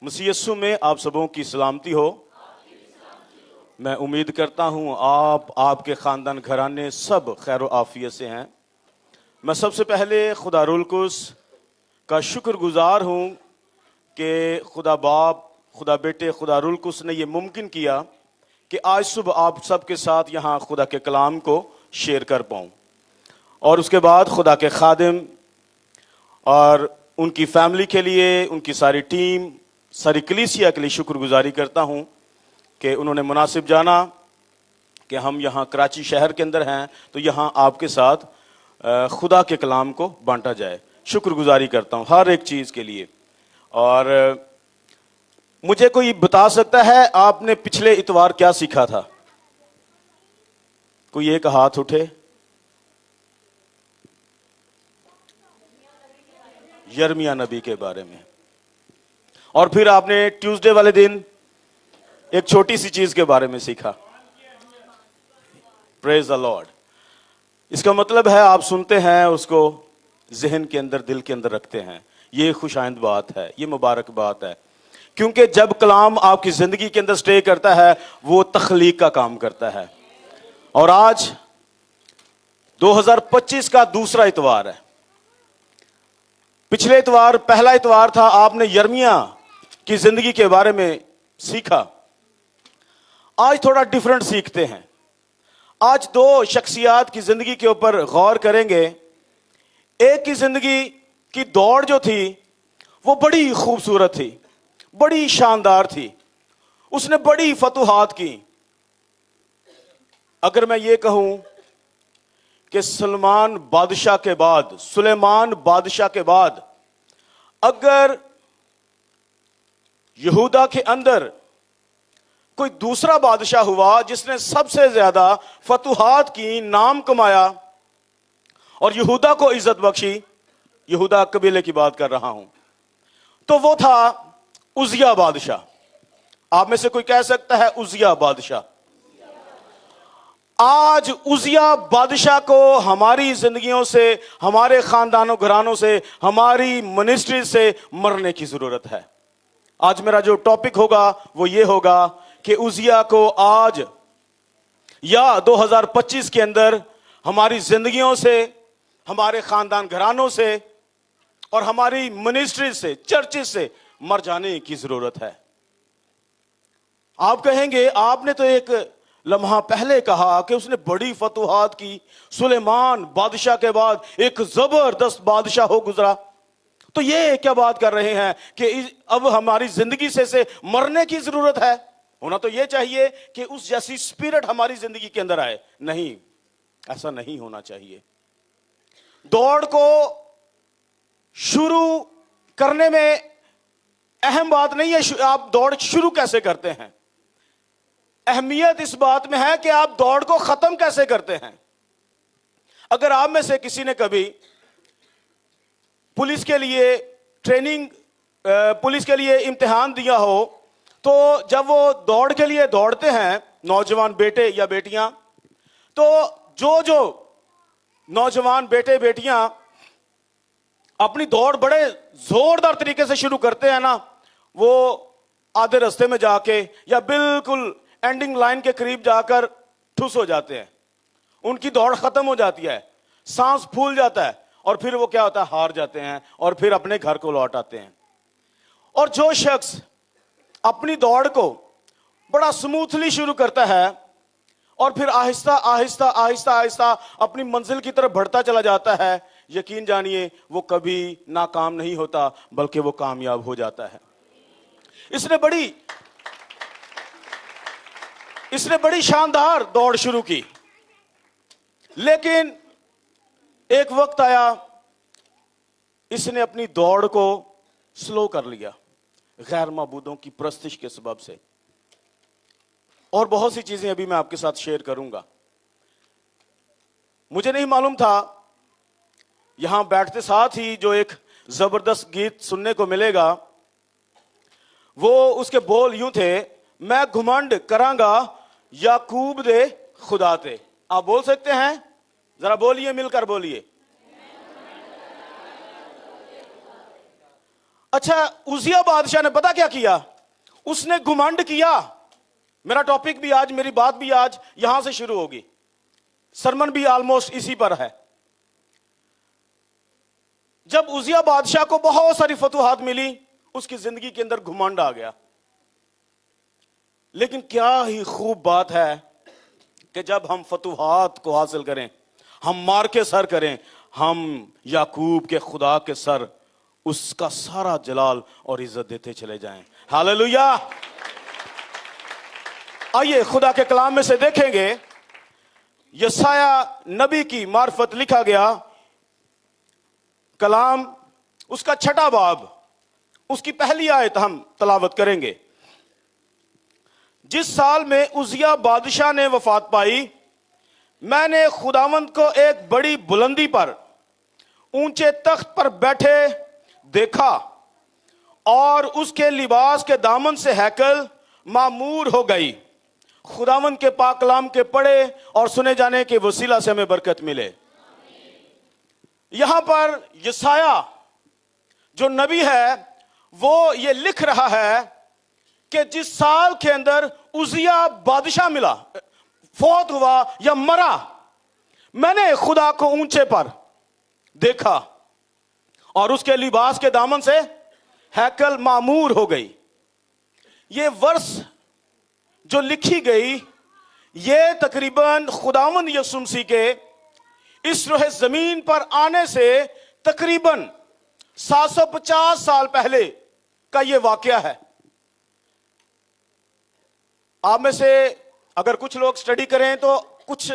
मसीह यीशु में आप सबों की सलामती हो। मैं उम्मीद करता हूँ आपके ख़ानदान घराने सब खैर आफियत से हैं। मैं सबसे पहले खुदा रुल कुद्स का शुक्रगुजार हूँ कि खुदा बाप, खुदा बेटे, खुदा रुल कुद्स ने ये मुमकिन किया कि आज सुबह आप सबके साथ यहाँ खुदा के कलाम को शेयर कर पाऊँ। और उसके बाद खुदा के खादिम और उनकी फैमिली के लिए, उनकी सारी टीम, सारी कलीसिया के लिए शुक्रगुजारी करता हूँ कि उन्होंने मुनासिब जाना कि हम यहाँ कराची शहर के अंदर हैं तो यहाँ आपके साथ खुदा के कलाम को बांटा जाए। शुक्रगुजारी करता हूँ हर एक चीज़ के लिए। और मुझे कोई बता सकता है आपने पिछले इतवार क्या सीखा था? कोई एक हाथ उठे। यर्मिया नबी के बारे में। और फिर आपने ट्यूसडे वाले दिन एक छोटी सी चीज के बारे में सीखा। Praise the Lord. इसका मतलब है आप सुनते हैं, उसको जहन के अंदर, दिल के अंदर रखते हैं। ये खुशाइंद बात है, ये मुबारक बात है, क्योंकि जब कलाम आपकी जिंदगी के अंदर स्टे करता है वो तख्लीक का काम करता है। और आज 2025 का दूसरा इतवार है। पिछले इतवार पहला इतवार था, आपने यर्मिया की जिंदगी के बारे में सीखा। आज थोड़ा डिफरेंट सीखते हैं। आज दो शख्सियात की जिंदगी के ऊपर गौर करेंगे। एक की जिंदगी की दौड़ जो थी वो बड़ी खूबसूरत थी, बड़ी शानदार थी, उसने बड़ी फतूहात की। अगर मैं ये कहूं कि सुलेमान बादशाह के बाद अगर यहूदा के अंदर कोई दूसरा बादशाह हुआ जिसने सबसे ज्यादा फतूहात की, नाम कमाया और यहूदा को इज्जत बख्शी, यहूदा कबीले की बात कर रहा हूं, तो वो था उजिया बादशाह। आप में से कोई कह सकता है उजिया बादशाह? आज उजिया बादशाह को हमारी जिंदगियों से, हमारे खानदानों घरानों से, हमारी मिनिस्ट्री से मरने की जरूरत है। आज मेरा जो टॉपिक होगा वो ये होगा कि उजिया को आज या 2025 के अंदर हमारी जिंदगियों से, हमारे खानदान घरानों से और हमारी मिनिस्ट्री से, चर्चेस से मर जाने की जरूरत है। आप कहेंगे आपने तो एक लम्हा पहले कहा कि उसने बड़ी फतूहात की, सुलेमान बादशाह के बाद एक जबरदस्त बादशाह हो गुजरा, तो ये क्या बात कर रहे हैं कि अब हमारी जिंदगी से मरने की जरूरत है? होना तो ये चाहिए कि उस जैसी स्पिरिट हमारी जिंदगी के अंदर आए। नहीं, ऐसा नहीं होना चाहिए। दौड़ को शुरू करने में अहम बात नहीं है आप दौड़ शुरू कैसे करते हैं, अहमियत इस बात में है कि आप दौड़ को खत्म कैसे करते हैं। अगर आप में से किसी ने कभी पुलिस के लिए ट्रेनिंग, पुलिस के लिए इम्तिहान दिया हो, तो जब वो दौड़ के लिए दौड़ते हैं नौजवान बेटे या बेटियां, तो जो नौजवान बेटे बेटियां अपनी दौड़ बड़े जोरदार तरीके से शुरू करते हैं ना, वो आधे रास्ते में जाके या बिल्कुल एंडिंग लाइन के करीब जाकर ठुस हो जाते हैं। उनकी दौड़ खत्म हो जाती है, सांस फूल जाता है और फिर वो क्या होता है, हार जाते हैं और फिर अपने घर को लौट आते हैं। और जो शख्स अपनी दौड़ को बड़ा स्मूथली शुरू करता है और फिर आहिस्ता आहिस्ता आहिस्ता आहिस्ता अपनी मंजिल की तरफ बढ़ता चला जाता है, यकीन जानिए वो कभी नाकाम नहीं होता बल्कि वो कामयाब हो जाता है। इसने बड़ी शानदार दौड़ शुरू की, लेकिन एक वक्त आया इसने अपनी दौड़ को स्लो कर लिया गैर माबूदों की परस्तिश के सबब से। और बहुत सी चीजें अभी मैं आपके साथ शेयर करूंगा। मुझे नहीं मालूम था, यहां बैठते साथ ही जो एक जबरदस्त गीत सुनने को मिलेगा, वो उसके बोल यूं थे, मैं घुमंड करांगा याकूब दे खुदा ते। आप बोल सकते हैं? जरा बोलिए, मिलकर बोलिए। अच्छा, उजिया बादशाह ने पता क्या किया? उसने घुमंड किया। मेरा टॉपिक भी आज, मेरी बात भी आज यहां से शुरू होगी, सरमन भी ऑलमोस्ट इसी पर है। जब उजिया बादशाह को बहुत सारी फतूहात मिली, उसकी जिंदगी के अंदर घुमंड आ गया। लेकिन क्या ही खूब बात है कि जब हम फतूहात को हासिल करें, हम मार के सर करें, हम याकूब के खुदा के सर, उसका सारा जलाल और इज्जत देते चले जाएं। हालेलुया। आइए खुदा के कलाम में से देखेंगे, यशाया नबी की मार्फत लिखा गया कलाम, उसका 6वां बाब, उसकी पहली आयत हम तलावत करेंगे। जिस साल में उजिया बादशाह ने वफात पाई, मैंने खुदावंद को एक बड़ी बुलंदी पर ऊंचे तख्त पर बैठे देखा और उसके लिबास के दामन से हैकल मामूर हो गई। खुदावंद के पाक कलाम के पढ़े और सुने जाने के वसीला से हमें बरकत मिले। यहां पर यशाया जो नबी है वो ये लिख रहा है कि जिस साल के अंदर उजिया बादशाह मिला, फौत हुआ या मरा, मैंने खुदा को ऊंचे पर देखा और उसके लिबास के दामन से हैकल मामूर हो गई। ये वर्ष जो लिखी गई, ये तकरीबन खुदावंद यीशु मसीह के इस रोहे जमीन पर आने से तकरीबन 750 साल पहले का ये वाकया है। आप में से अगर कुछ लोग स्टडी करें तो कुछ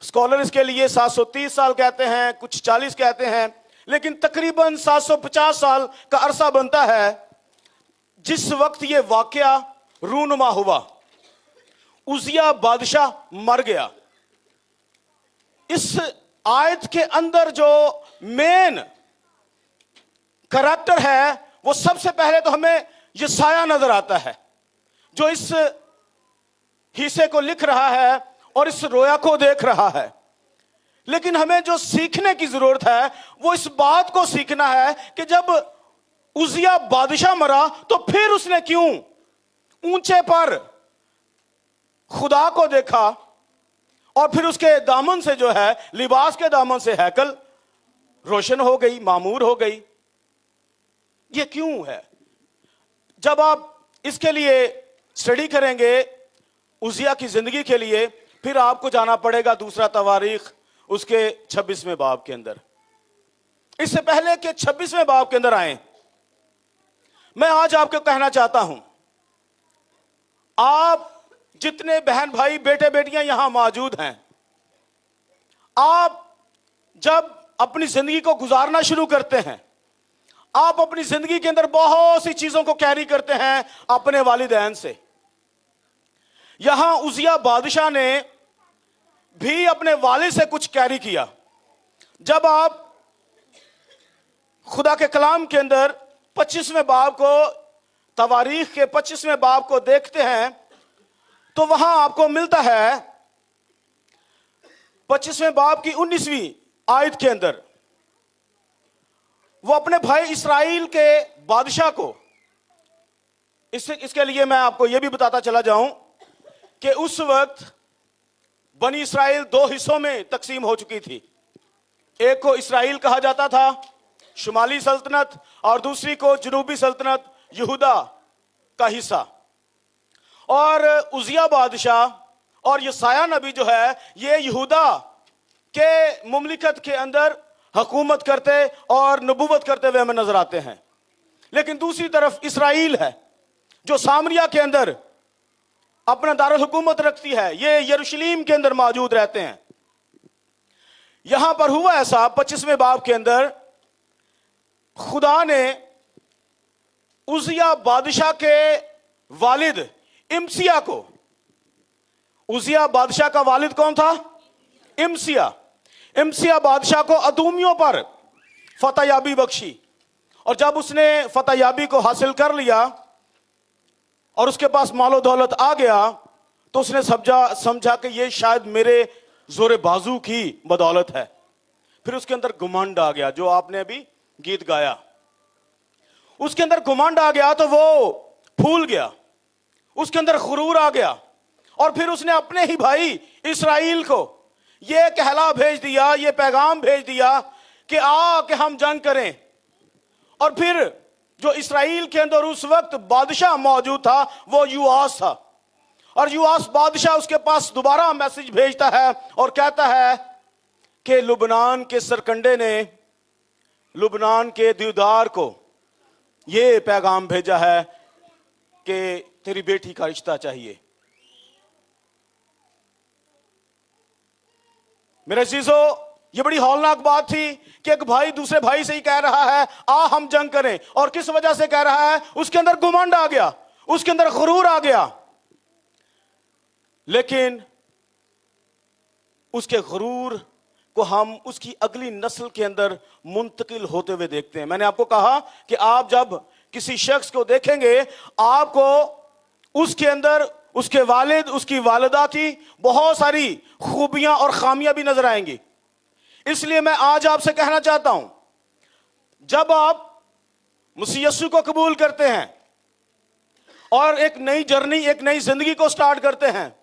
स्कॉलर इसके लिए 730 साल कहते हैं, कुछ 40 कहते हैं, लेकिन तकरीबन 750 साल का अरसा बनता है जिस वक्त ये वाकया रूनुमा हुआ। उजिया बादशाह मर गया। इस आयत के अंदर जो मेन करैक्टर है वो सबसे पहले तो हमें यशाया नजर आता है, जो इस हिस्से को लिख रहा है और इस रोया को देख रहा है। लेकिन हमें जो सीखने की जरूरत है वो इस बात को सीखना है कि जब उजिया बादशाह मरा तो फिर उसने क्यों ऊंचे पर खुदा को देखा और फिर उसके दामन से जो है, लिबास के दामन से हैकल रोशन हो गई, मामूर हो गई। ये क्यों है? जब आप इसके लिए स्टडी करेंगे उजिया की जिंदगी के लिए, फिर आपको जाना पड़ेगा दूसरा तवारीख उसके 26वें बाब के अंदर। इससे पहले कि 26वें बाब के अंदर आए, मैं आज आपको कहना चाहता हूं, आप जितने बहन भाई बेटे बेटियां यहां मौजूद हैं, आप जब अपनी जिंदगी को गुजारना शुरू करते हैं, आप अपनी जिंदगी के अंदर बहुत सी चीजों को कैरी करते हैं अपने वालिदैन से। यहां उजिया बादशाह ने भी अपने वालिद से कुछ कैरी किया। जब आप खुदा के कलाम के अंदर 25वें बाब को, तवारीख के 25वें बाब को देखते हैं तो वहां आपको मिलता है 25वें बाब की 19वीं आयत के अंदर, वो अपने भाई इस्राएल के बादशाह को, इसके लिए मैं आपको यह भी बताता चला जाऊं कि उस वक्त बनी इस्राएल 2 हिस्सों में तकसीम हो चुकी थी। एक को इस्राएल कहा जाता था, शुमाली सल्तनत, और दूसरी को जनूबी सल्तनत, यहूदा का हिस्सा। और उजिया बादशाह और यशाया नबी जो है ये यहूदा के मुमलिकत के अंदर हुकूमत करते और नबूवत करते हुए हमें नजर आते हैं। लेकिन दूसरी तरफ इस्राएल है जो सामरिया के अंदर अपना दारुल हुकूमत रखती है, ये यरूशलेम के अंदर मौजूद रहते हैं। यहां पर हुआ ऐसा 25वें बाब के अंदर, खुदा ने उजिया बादशाह के वालिद इमसिया को, उजिया बादशाह का वालिद कौन था? इमसिया। इमसिया बादशाह को अदूमियों पर फतहयाबी बख्शी, और जब उसने फतहयाबी को हासिल कर लिया और उसके पास मालो दौलत आ गया तो उसने समझा कि ये शायद मेरे जोरे बाजू की बदौलत है। फिर उसके अंदर घमंड आ गया, जो आपने अभी गीत गाया। उसके अंदर घुमंड आ गया तो वो फूल गया, उसके अंदर गुरूर आ गया, और फिर उसने अपने ही भाई इस्राएल को ये कहला भेज दिया, ये पैगाम भेज दिया कि आ कि हम जंग करें। और फिर जो इस्राएल के अंदर उस वक्त बादशाह मौजूद था वो युआस था, और युआस बादशाह उसके पास दोबारा मैसेज भेजता है और कहता है कि लुबनान के सरकंडे ने लुबनान के देवदार को ये पैगाम भेजा है कि तेरी बेटी का रिश्ता चाहिए। मेरे अजीजों, ये बड़ी हौलनाक बात थी कि एक भाई दूसरे भाई से ही कह रहा है आ हम जंग करें, और किस वजह से कह रहा है? उसके अंदर घुमंड आ गया, उसके अंदर गुरूर आ गया। लेकिन उसके गुरूर को हम उसकी अगली नस्ल के अंदर मुंतकिल होते हुए देखते हैं। मैंने आपको कहा कि आप जब किसी शख्स को देखेंगे आपको उसके अंदर उसके वालिद उसकी वालिदा की बहुत सारी खूबियां और खामियां भी नजर आएंगी। इसलिए मैं आज आपसे कहना चाहता हूं, जब आप मसीह यीशु को कबूल करते हैं और एक नई जर्नी, एक नई जिंदगी को स्टार्ट करते हैं,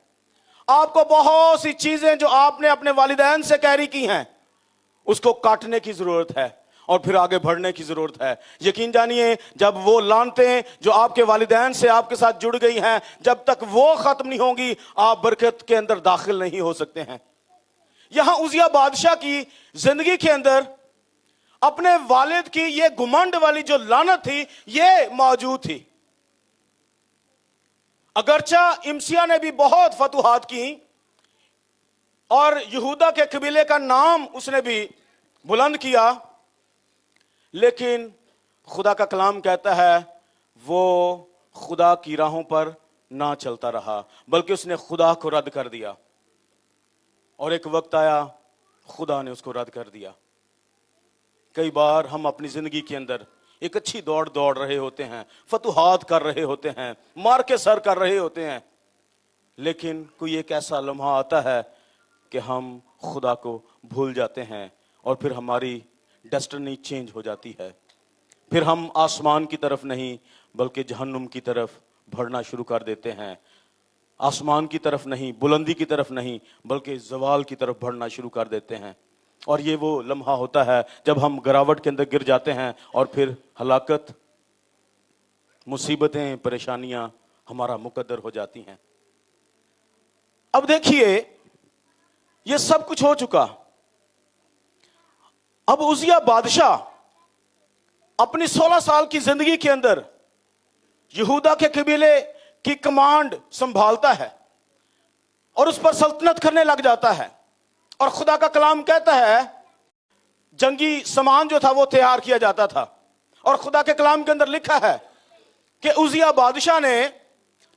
आपको बहुत सी चीजें जो आपने अपने वालिदैन से कैरी की हैं उसको काटने की जरूरत है और फिर आगे बढ़ने की जरूरत है। यकीन जानिए, जब वो लानतें जो आपके वालिदैन से आपके साथ जुड़ गई हैं, जब तक वो खत्म नहीं होंगी आप बरकत के अंदर दाखिल नहीं हो सकते हैं। यहां उजिया बादशाह की जिंदगी के अंदर अपने वालिद की ये घुमंड वाली जो लानत थी ये मौजूद थी। अगरचा इमसिया ने भी बहुत फतुहात की और यहूदा के कबीले का नाम उसने भी बुलंद किया, लेकिन खुदा का कलाम कहता है वो खुदा की राहों पर ना चलता रहा, बल्कि उसने खुदा को रद्द कर दिया। और एक वक्त आया खुदा ने उसको रद्द कर दिया। कई बार हम अपनी जिंदगी के अंदर एक अच्छी दौड़ रहे होते हैं, फतुहात कर रहे होते हैं, मार के सर कर रहे होते हैं, लेकिन कोई एक ऐसा लम्हा आता है कि हम खुदा को भूल जाते हैं और फिर हमारी डेस्टिनी चेंज हो जाती है। फिर हम आसमान की तरफ नहीं बल्कि जहन्नुम की तरफ बढ़ना शुरू कर देते हैं। आसमान की तरफ नहीं, बुलंदी की तरफ नहीं, बल्कि जवाल की तरफ बढ़ना शुरू कर देते हैं। और ये वो लम्हा होता है जब हम गिरावट के अंदर गिर जाते हैं और फिर हलाकत, मुसीबतें, परेशानियां हमारा मुकद्दर हो जाती हैं। अब देखिए, ये सब कुछ हो चुका। अब उजिया बादशाह अपनी 16 साल की जिंदगी के अंदर यहूदा के कबीले की कमांड संभालता है और उस पर सल्तनत करने लग जाता है। और खुदा का कलाम कहता है जंगी सामान जो था वो तैयार किया जाता था, और खुदा के कलाम के अंदर लिखा है कि उजिया बादशाह ने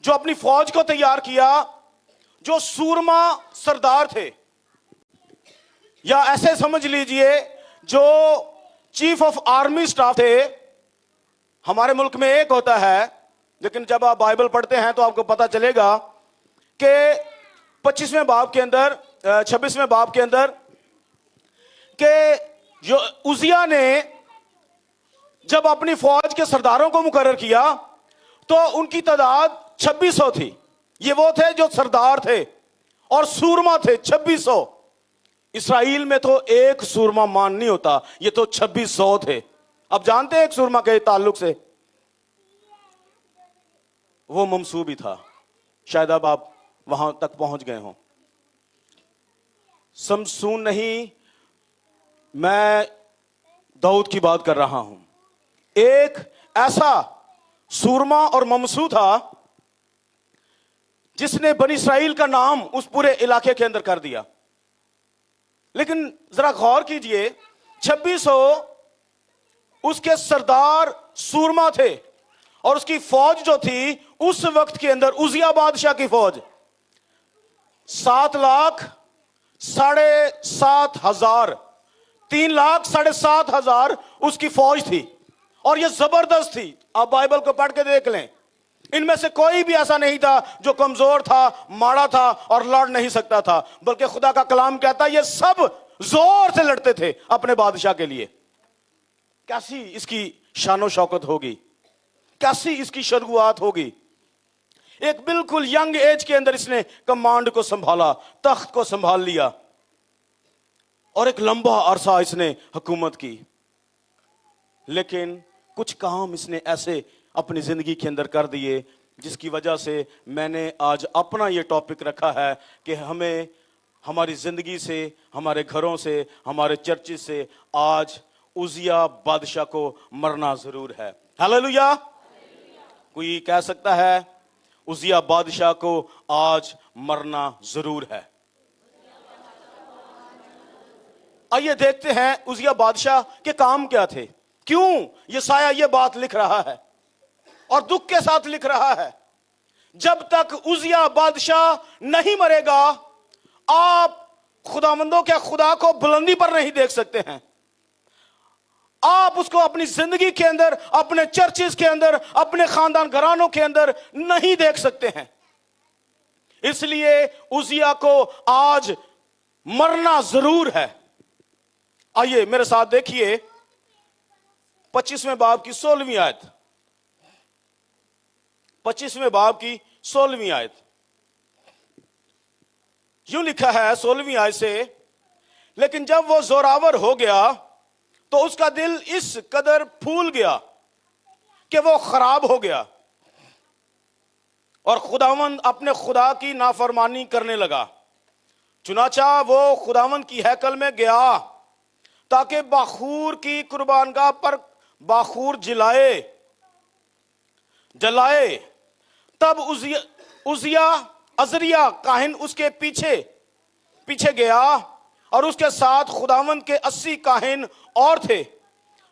जो अपनी फौज को तैयार किया, जो सूरमा सरदार थे, या ऐसे समझ लीजिए जो चीफ ऑफ आर्मी स्टाफ थे। हमारे मुल्क में एक होता है, लेकिन जब आप बाइबल पढ़ते हैं तो आपको पता चलेगा कि 25वें बाब के अंदर 26वें बाब के अंदर कि जो उजिया ने जब अपनी फौज के सरदारों को मुकर्रर किया तो उनकी तादाद 2600 थी। ये वो थे जो सरदार थे और सूरमा थे 2600। इसराइल में तो एक सूरमा मान नहीं होता, ये तो 2600 थे। अब जानते हैं एक सूरमा के ताल्लुक से वो ममसूब ही था। शायद अब आप वहां तक पहुंच गए हों। समसून नहीं, मैं दाऊद की बात कर रहा हूं। एक ऐसा सूरमा और ममसू था जिसने बनी इसराइल का नाम उस पूरे इलाके के अंदर कर दिया। लेकिन जरा गौर कीजिए, 2600 उसके सरदार सूरमा थे और उसकी फौज जो थी उस वक्त के अंदर उजिया बादशाह की फौज 7,7,500 3,7,500 उसकी फौज थी और यह जबरदस्त थी। आप बाइबल को पढ़ के देख लें, इनमें से कोई भी ऐसा नहीं था जो कमजोर था, माड़ा था और लड़ नहीं सकता था, बल्कि खुदा का कलाम कहता है ये सब जोर से लड़ते थे अपने बादशाह के लिए। कैसी इसकी शानो शौकत होगी। कैसी इसकी शुरुआत होगी। एक बिल्कुल यंग एज के अंदर इसने कमांड को संभाला, तख्त को संभाल लिया और एक लंबा अरसा इसने हुकूमत की। लेकिन कुछ काम इसने ऐसे अपनी जिंदगी के अंदर कर दिए जिसकी वजह से मैंने आज अपना ये टॉपिक रखा है कि हमें हमारी जिंदगी से, हमारे घरों से, हमारे चर्चिस से आज उजिया बादशाह को मरना जरूर है। हालेलुया। कोई कह सकता है उजिया बादशाह को आज मरना जरूर है। आइए देखते हैं उजिया बादशाह के काम क्या थे, क्यों यशायाह ये बात लिख रहा है और दुख के साथ लिख रहा है। जब तक उजिया बादशाह नहीं मरेगा आप खुदावंदों के खुदा को बुलंदी पर नहीं देख सकते हैं। आप उसको अपनी जिंदगी के अंदर, अपने चर्चिस के अंदर, अपने खानदान घरानों के अंदर नहीं देख सकते हैं। इसलिए उजिया को आज मरना जरूर है। आइए मेरे साथ देखिए 25वें बाब की 16वीं आयत। 25वें बाब की 16वीं आयत यूं लिखा है 16वीं आयत से, लेकिन जब वो जोरावर हो गया तो उसका दिल इस कदर फूल गया कि वो खराब हो गया और खुदावंद अपने खुदा की नाफरमानी करने लगा। चुनाचा वो खुदावंद की हैकल में गया ताकि बाखूर की कुर्बानगाह पर बाखूर जलाए। तब उजिया अजरिया काहिन उसके पीछे गया और उसके साथ खुदावंद के 80 काहिन और थे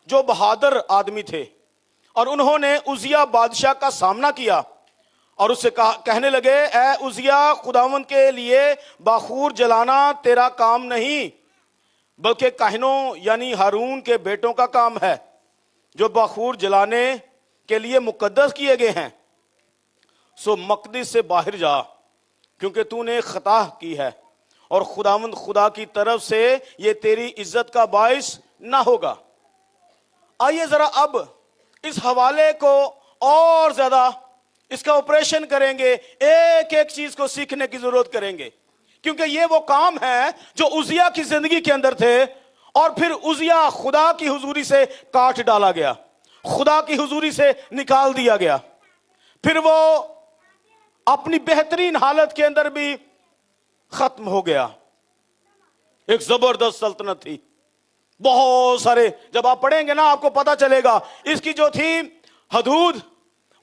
जो बहादुर आदमी थे, और उन्होंने उजिया बादशाह का सामना किया और उससे कहने लगे, ए उजिया, खुदावंद के लिए बाखूर जलाना तेरा काम नहीं बल्कि काहिनों यानी हारून के बेटों का काम है जो बाखूर जलाने के लिए मुकद्दस किए गए हैं। सो मकदस से बाहर जा, क्योंकि तूने खता की है और खुदावंद खुदा की तरफ से ये तेरी इज्जत का बाइस ना होगा। आइए जरा अब इस हवाले को और ज्यादा इसका ऑपरेशन करेंगे, एक एक चीज को सीखने की जरूरत करेंगे, क्योंकि ये वो काम है जो उजिया की जिंदगी के अंदर थे और फिर उजिया खुदा की हुजूरी से काट डाला गया, खुदा की हुजूरी से निकाल दिया गया। फिर वो अपनी बेहतरीन हालत के अंदर भी खत्म हो गया। एक जबरदस्त सल्तनत थी, बहुत सारे, जब आप पढ़ेंगे ना आपको पता चलेगा, इसकी जो थी हदूद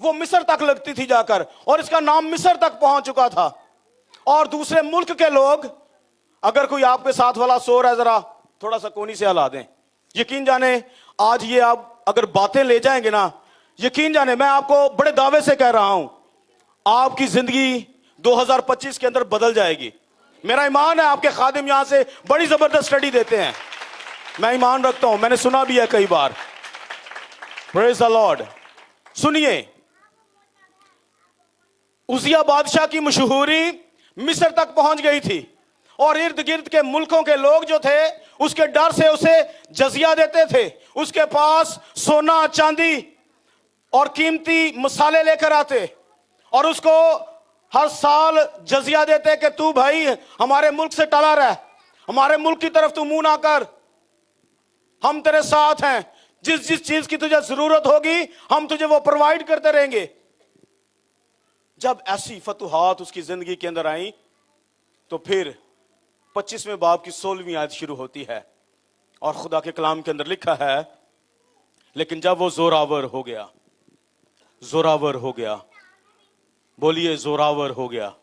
वो मिस्र तक लगती थी जाकर, और इसका नाम मिस्र तक पहुंच चुका था। और दूसरे मुल्क के लोग, अगर कोई आपके साथ वाला सो रहा है जरा थोड़ा सा कोनी से हिला दें। यकीन जाने आज ये आप अगर बातें ले जाएंगे ना, यकीन जाने मैं आपको बड़े दावे से कह रहा हूं आपकी जिंदगी 2025 के अंदर बदल जाएगी। मेरा ईमान है, आपके खादिम यहां से बड़ी जबरदस्त स्टडी देते हैं, मैं ईमान रखता हूं, मैंने सुना भी है कई बार। Praise the Lord. सुनिए, उजिया बादशाह की मशहूरी मिस्र तक पहुंच गई थी और इर्द गिर्द के मुल्कों के लोग जो थे उसके डर से उसे जजिया देते थे। उसके पास सोना चांदी और कीमती मसाले लेकर आते और उसको हर साल जजिया देते कि तू भाई हमारे मुल्क से टला रह, हमारे मुल्क की तरफ तू मुंह ना कर, हम तेरे साथ हैं, जिस जिस चीज की तुझे जरूरत होगी हम तुझे वो प्रोवाइड करते रहेंगे। जब ऐसी फतुहात उसकी जिंदगी के अंदर आई तो फिर 25वें बाब की 16वीं आयत शुरू होती है और खुदा के कलाम के अंदर लिखा है, लेकिन जब वो जोरावर हो गया, जोरावर हो गया, बोलिए जोरावर हो गया,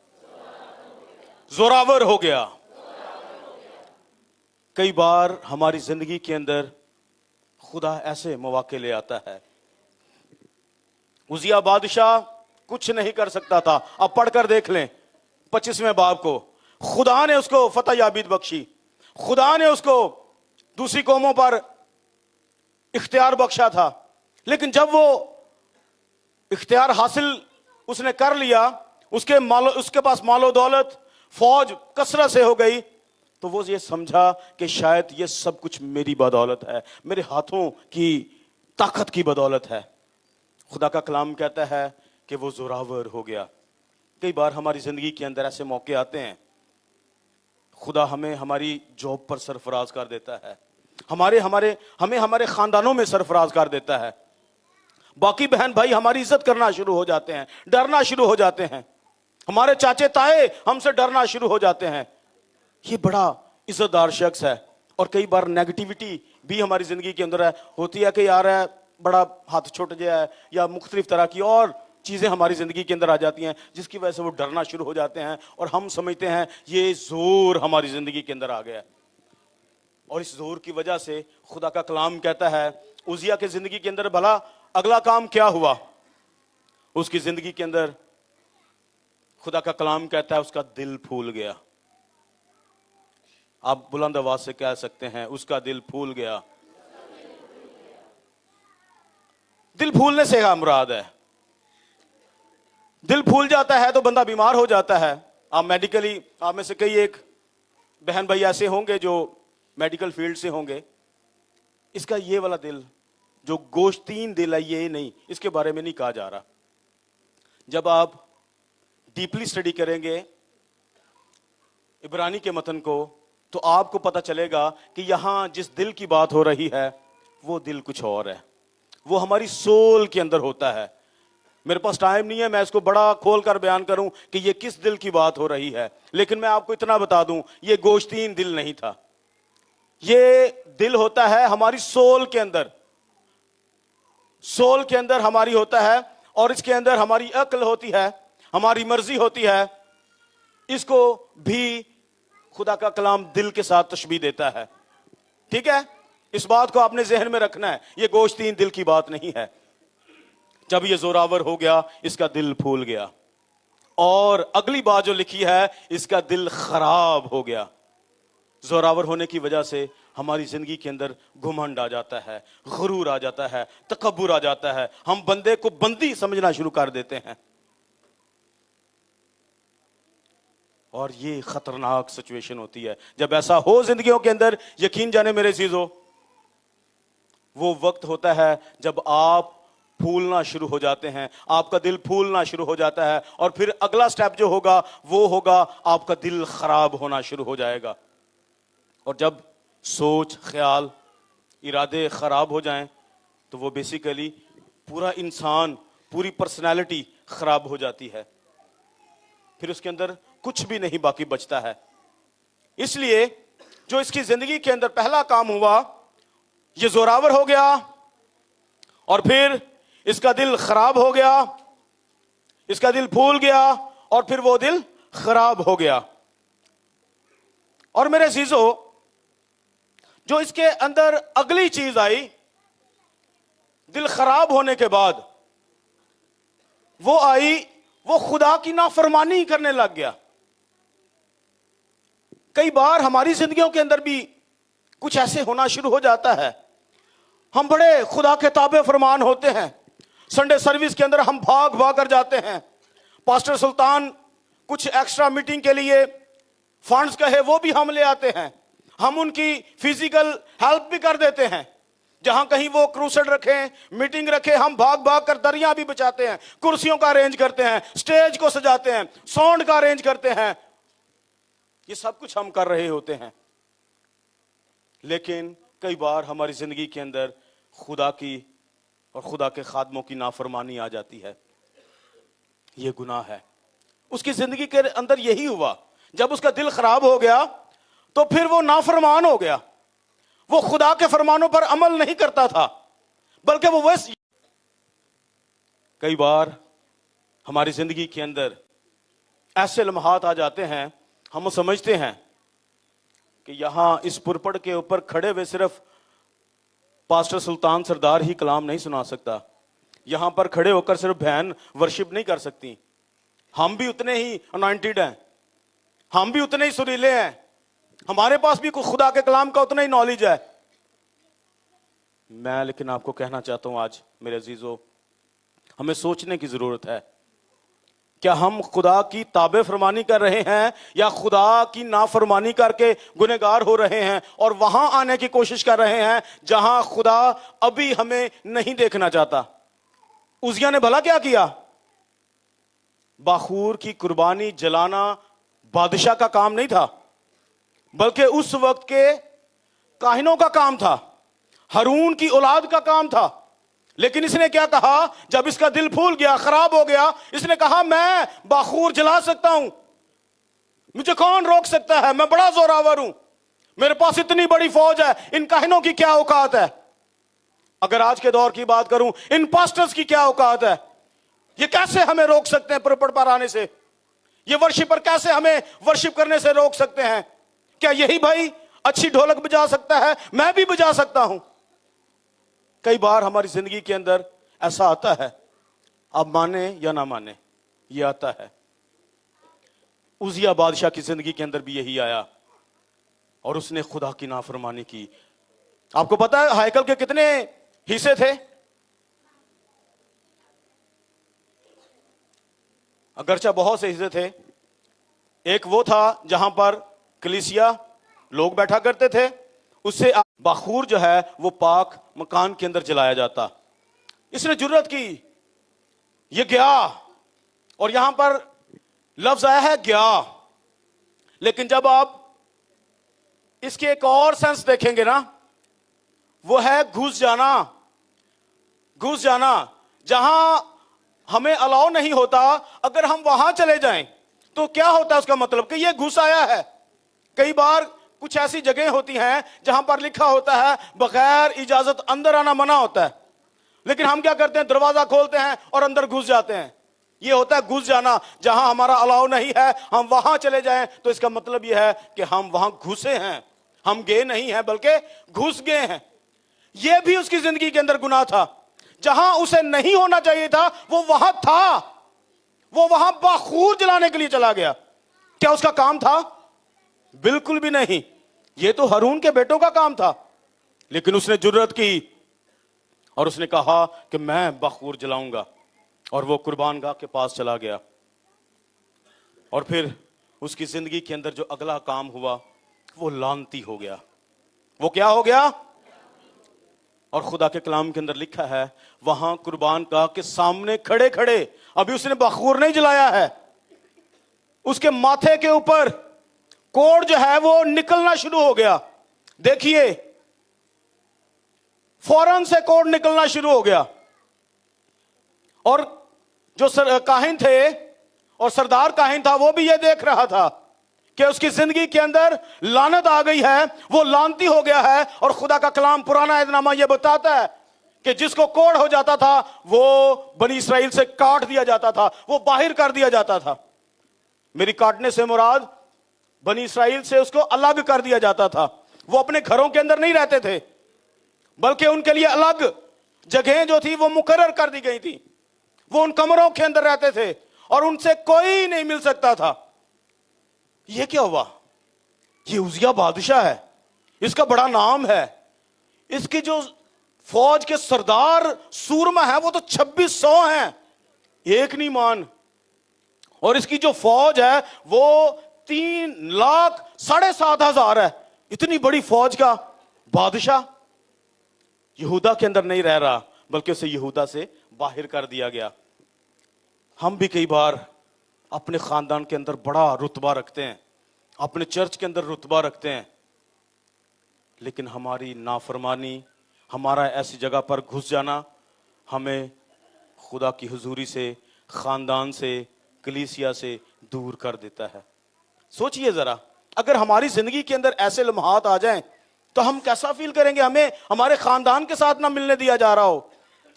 जोरावर हो गया। कई बार हमारी जिंदगी के अंदर खुदा ऐसे मौके ले आता है। उजिया बादशाह कुछ नहीं कर सकता था, अब पढ़कर देख लें 25वें बाब को। खुदा ने उसको फतह याबीद बख्शी, खुदा ने उसको दूसरी कौमों पर इख्तियार बख्शा था, लेकिन जब वो इख्तियार हासिल उसने कर लिया, उसके पास मालो दौलत फौज कसरत से हो गई, तो वो ये समझा कि शायद ये सब कुछ मेरी बदौलत है, मेरे हाथों की ताकत की बदौलत है। خدا کا کلام کہتا ہے کہ وہ زوراور ہو گیا. کئی بار ہماری زندگی کے اندر ایسے موقع آتے ہیں خدا ہمیں ہماری جاب پر سرفراز کر دیتا ہے, ہمیں ہمارے خاندانوں میں سرفراز کر دیتا ہے. باقی بہن بھائی ہماری عزت کرنا شروع ہو جاتے ہیں, ڈرنا شروع ہو جاتے ہیں. ہمارے چاچے تائے ہم سے ڈرنا شروع ہو جاتے ہیں. یہ بڑا عزت دار شخص ہے. اور کئی بار نیگیٹیوٹی بھی ہماری زندگی کے اندر ہوتی ہے کہ یار ہے بڑا ہاتھ چھوٹ گیا ہے, یا مختلف طرح کی اور چیزیں ہماری زندگی کے اندر آ جاتی ہیں جس کی وجہ سے وہ ڈرنا شروع ہو جاتے ہیں اور ہم سمجھتے ہیں یہ زور ہماری زندگی کے اندر آ گیا ہے. اور اس زور کی وجہ سے خدا کا کلام کہتا ہے عزیہ کی زندگی کے اندر بھلا اگلا کام کیا ہوا. اس کی زندگی کے اندر خدا کا کلام کہتا ہے اس کا دل پھول گیا. آپ بلند آواز سے کہہ سکتے ہیں اس کا دل پھول گیا. دل پھولنے سے کیا مراد ہے؟ دل پھول جاتا ہے تو بندہ بیمار ہو جاتا ہے. آپ میڈیکلی, آپ میں سے کئی ایک بہن بھائی ایسے ہوں گے جو میڈیکل فیلڈ سے ہوں گے. اس کا یہ والا دل جو گوشتین دل ہے یہ نہیں, اس کے بارے میں نہیں کہا جا رہا. جب آپ ڈیپلی اسٹڈی کریں گے عبرانی کے متن کو تو آپ کو پتہ چلے گا کہ یہاں جس دل کی بات ہو رہی ہے وہ دل کچھ اور ہے. وہ ہماری سول کے اندر ہوتا ہے. میرے پاس ٹائم نہیں ہے میں اس کو بڑا کھول کر بیان کروں کہ یہ کس دل کی بات ہو رہی ہے, لیکن میں آپ کو اتنا بتا دوں یہ گوشتین دل نہیں تھا. یہ دل ہوتا ہے ہماری سول کے اندر, سول کے اندر ہماری ہوتا ہے, اور اس کے اندر ہماری عقل ہوتی ہے, ہماری مرضی ہوتی ہے. اس کو بھی خدا کا کلام دل کے ساتھ تشبیہ دیتا ہے. ٹھیک ہے, اس بات کو آپ نے ذہن میں رکھنا ہے. یہ گوشتین دل کی بات نہیں ہے. جب یہ زوراور ہو گیا اس کا دل پھول گیا, اور اگلی بات جو لکھی ہے اس کا دل خراب ہو گیا. زوراور ہونے کی وجہ سے ہماری زندگی کے اندر گھمنڈ آ جاتا ہے, غرور آ جاتا ہے, تکبر آ جاتا ہے. ہم بندے کو بندی سمجھنا شروع کر دیتے ہیں, اور یہ خطرناک سچویشن ہوتی ہے. جب ایسا ہو زندگیوں کے اندر, یقین جانے میرے عزیزو, وہ وقت ہوتا ہے جب آپ پھولنا شروع ہو جاتے ہیں, آپ کا دل پھولنا شروع ہو جاتا ہے, اور پھر اگلا سٹیپ جو ہوگا وہ ہوگا آپ کا دل خراب ہونا شروع ہو جائے گا. اور جب سوچ, خیال, ارادے خراب ہو جائیں تو وہ بیسیکلی پورا انسان, پوری پرسنالٹی خراب ہو جاتی ہے. پھر اس کے اندر کچھ بھی نہیں باقی بچتا ہے. اس لیے جو اس کی زندگی کے اندر پہلا کام ہوا, یہ زوراور ہو گیا, اور پھر اس کا دل خراب ہو گیا, اس کا دل پھول گیا, اور پھر وہ دل خراب ہو گیا. اور میرے عزیزو, جو اس کے اندر اگلی چیز آئی دل خراب ہونے کے بعد, وہ آئی, وہ خدا کی نافرمانی کرنے لگ گیا. کئی بار ہماری زندگیوں کے اندر بھی کچھ ایسے ہونا شروع ہو جاتا ہے. ہم بڑے خدا کے تابع فرمان ہوتے ہیں, سنڈے سروس کے اندر ہم بھاگ بھاگ کر جاتے ہیں. پاسٹر سلطان کچھ ایکسٹرا میٹنگ کے لیے فنڈز کہے وہ بھی ہم لے آتے ہیں, ہم ان کی فزیکل ہیلپ بھی کر دیتے ہیں. جہاں کہیں وہ کروسڈ رکھیں, میٹنگ رکھے, ہم بھاگ بھاگ کر دریا بھی بچاتے ہیں, کرسیوں کا ارینج کرتے ہیں, سٹیج کو سجاتے ہیں, ساؤنڈ کا ارینج کرتے ہیں. یہ سب کچھ ہم کر رہے ہوتے ہیں. لیکن کئی بار ہماری زندگی کے اندر خدا کی اور خدا کے خادموں کی نافرمانی آ جاتی ہے. یہ گناہ ہے. اس کی زندگی کے اندر یہی ہوا. جب اس کا دل خراب ہو گیا تو پھر وہ نافرمان ہو گیا. وہ خدا کے فرمانوں پر عمل نہیں کرتا تھا, بلکہ وہ کئی بار ہماری زندگی کے اندر ایسے لمحات آ جاتے ہیں, ہم سمجھتے ہیں کہ یہاں اس پرپڑ کے اوپر کھڑے ہوئے صرف پاسٹر سلطان سردار ہی کلام نہیں سنا سکتا, یہاں پر کھڑے ہو کر صرف بہن ورشپ نہیں کر سکتی. ہم بھی اتنے ہی انوائنٹڈ ہیں, ہم بھی اتنے ہی سریلے ہیں, ہمارے پاس بھی خدا کے کلام کا اتنا ہی نالج ہے. میں لیکن آپ کو کہنا چاہتا ہوں آج میرے عزیزو, ہمیں سوچنے کی ضرورت ہے. کیا ہم خدا کی تابع فرمانی کر رہے ہیں یا خدا کی نافرمانی کر کے گنہگار ہو رہے ہیں اور وہاں آنے کی کوشش کر رہے ہیں جہاں خدا ابھی ہمیں نہیں دیکھنا چاہتا. उजिया ने भला क्या किया? बाखूर की कुर्बानी जलाना बादशाह का काम नहीं था, बल्कि उस वक्त के काहिनों का काम था, हारून की औलाद का काम था। लेकिन इसने क्या कहा? जब इसका दिल फूल गया, खराब हो गया, इसने कहा मैं बाखूर जला सकता हूं, मुझे कौन रोक सकता है, मैं बड़ा जोरावर हूं, मेरे पास इतनी बड़ी फौज है, इन काहिनों की क्या औकात है। अगर आज के दौर की बात करूं, इन पास्टर्स की क्या औकात है, ये कैसे हमें रोक सकते हैं पुरपट पर आने से, ये वर्शिपर कैसे हमें वर्शिप करने से रोक सकते हैं। क्या यही भाई अच्छी ढोलक बजा सकता है? मैं भी बजा सकता हूं। कई बार हमारी जिंदगी के अंदर ऐसा आता है, आप माने या ना माने, ये आता है। उजिया बादशाह की जिंदगी के अंदर भी यही आया और उसने खुदा की नाफरमानी की। आपको पता है हैकल के कितने हिस्से थे? अगरचा बहुत से हिस्से थे। एक वो था जहां पर कलीसिया लोग बैठा करते थे, उससे बाखूर जो है वो पाक मकान के अंदर जलाया जाता। इसने जुर्रत की, ये गया, और यहां पर लफ्ज आया है गया, लेकिन जब आप इसके एक और सेंस देखेंगे ना, वो है घुस जाना। घुस जाना, जहां हमें अलाउ नहीं होता, अगर हम वहां चले जाएं तो क्या होता है उसका मतलब कि ये घुस आया है। कई बार कुछ ऐसी जगह होती हैं जहां पर लिखा होता है बगैर इजाजत अंदर आना मना होता है, लेकिन हम क्या करते हैं, दरवाजा खोलते हैं और अंदर घुस जाते हैं। ये होता है घुस जाना। जहां हमारा अलाउ नहीं है हम वहां चले जाएं तो इसका मतलब यह है कि हम वहां घुसे हैं, हम गए नहीं हैं बल्कि घुस गए हैं। यह भी उसकी जिंदगी के अंदर गुनाह था। जहां उसे नहीं होना चाहिए था वो वहां था, वो वहां बाखूर जलाने के लिए चला गया। क्या उसका काम था? बिल्कुल भी नहीं। यह तो हारून के बेटों का काम था, लेकिन उसने जुर्रत की और उसने कहा कि मैं बाखूर जलाऊंगा, और वो कुर्बानगाह के पास चला गया। और फिर उसकी जिंदगी के अंदर जो अगला काम हुआ वो लानती हो गया। वो क्या हो गया? और खुदा के कलाम के अंदर लिखा है, वहां कुर्बानगाह के सामने खड़े खड़े, अभी उसने बखूर नहीं जलाया है, उसके माथे के ऊपर कोड़ जो है वो निकलना शुरू हो गया। देखिए, फौरन से कोड़ निकलना शुरू हो गया। और जो काहिन थे और सरदार काहिन था वो भी ये देख रहा था कि उसकी जिंदगी के अंदर लानत आ गई है, वो लानती हो गया है। और खुदा का कलाम पुराना अहदनामा ये बताता है कि जिसको कोड़ हो जाता था वो बनी इसराइल से काट दिया जाता था, वो बाहर कर दिया जाता था। मेरी काटने से मुराद बनी इसराइल से उसको अलग कर दिया जाता था। वो अपने घरों के अंदर नहीं रहते थे, बल्कि उनके लिए अलग जगह जो थी वो मुकर्रर कर दी गई थी। वो उन कमरों के अंदर रहते थे और उनसे कोई नहीं मिल सकता था। ये क्या हुआ? ये उजिया बादशाह है, इसका बड़ा नाम है, इसकी जो फौज के सरदार सूरमा है वो तो 2600 हैं, एक नहीं मान। और इसकी जो फौज है वो 3,7,500 है। इतनी बड़ी फौज का बादशाह यहूदा के अंदर नहीं रह रहा, बल्कि उसे यहूदा से बाहर कर दिया गया। हम भी कई बार अपने खानदान के अंदर बड़ा रुतबा रखते हैं, अपने चर्च के अंदर रुतबा रखते हैं, लेकिन हमारी नाफरमानी, हमारा ऐसी जगह पर घुस जाना हमें खुदा की हुजूरी से, खानदान से, कलीसिया से दूर कर देता है। सोचिए जरा, अगर हमारी जिंदगी के अंदर ऐसे लम्हात आ जाएं तो हम कैसा फील करेंगे? हमें हमारे खानदान के साथ ना मिलने दिया जा रहा हो,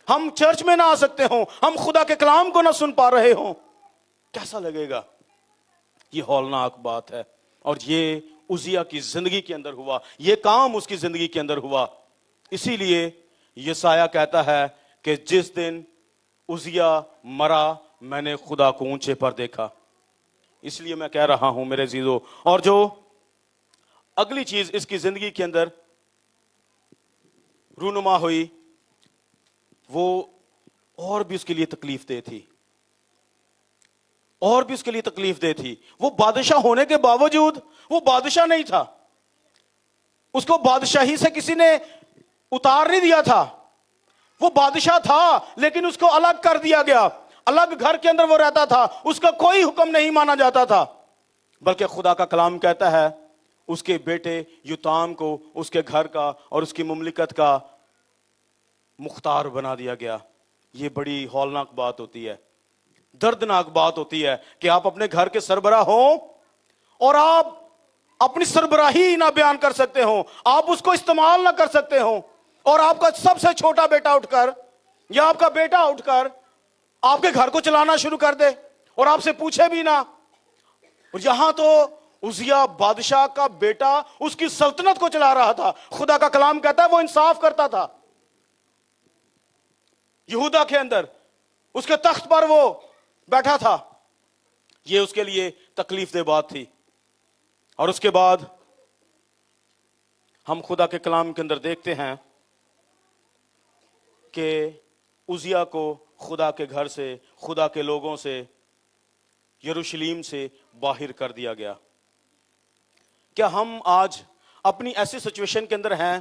हम चर्च में ना आ सकते हो, हम खुदा के कलाम को ना सुन पा रहे हो, कैसा लगेगा? ये हौलनाक बात है। और ये उजिया की जिंदगी के अंदर हुआ, ये काम उसकी जिंदगी के अंदर हुआ। इसीलिए यशायाह कहता है कि जिस दिन उजिया मरा मैंने खुदा को ऊंचे पर देखा। इसलिए मैं कह रहा हूं मेरे अजीजों, और जो अगली चीज इसकी जिंदगी के अंदर रूनुमा हुई वो और भी उसके लिए तकलीफ दे थी, और भी उसके लिए तकलीफ दे थी। वो बादशाह होने के बावजूद वो बादशाह नहीं था, उसको बादशाही से किसी ने उतार नहीं दिया था, وہ بادشاہ تھا لیکن اس کو الگ کر دیا گیا, الگ گھر کے اندر وہ رہتا تھا, اس کا کوئی حکم نہیں مانا جاتا تھا, بلکہ خدا کا کلام کہتا ہے اس کے بیٹے یوتام کو اس کے گھر کا اور اس کی مملکت کا مختار بنا دیا گیا. یہ بڑی ہولناک بات ہوتی ہے, دردناک بات ہوتی ہے کہ آپ اپنے گھر کے سربراہ ہوں اور آپ اپنی سربراہی نہ بیان کر سکتے ہوں, آپ اس کو استعمال نہ کر سکتے ہوں, اور آپ کا سب سے چھوٹا بیٹا اٹھ کر یا آپ کا بیٹا اٹھ کر آپ کے گھر کو چلانا شروع کر دے اور آپ سے پوچھے بھی نہ. اور یہاں تو عزیہ بادشاہ کا بیٹا اس کی سلطنت کو چلا رہا تھا. خدا کا کلام کہتا ہے وہ انصاف کرتا تھا. یہودا کے اندر اس کے تخت پر وہ بیٹھا تھا. یہ اس کے لیے تکلیف دہ بات تھی. اور اس کے بعد ہم خدا کے کلام کے اندر دیکھتے ہیں کہ عزیہ کو خدا کے گھر سے, خدا کے لوگوں سے, یروشلیم سے باہر کر دیا گیا. کیا ہم آج اپنی ایسی سچویشن کے اندر ہیں؟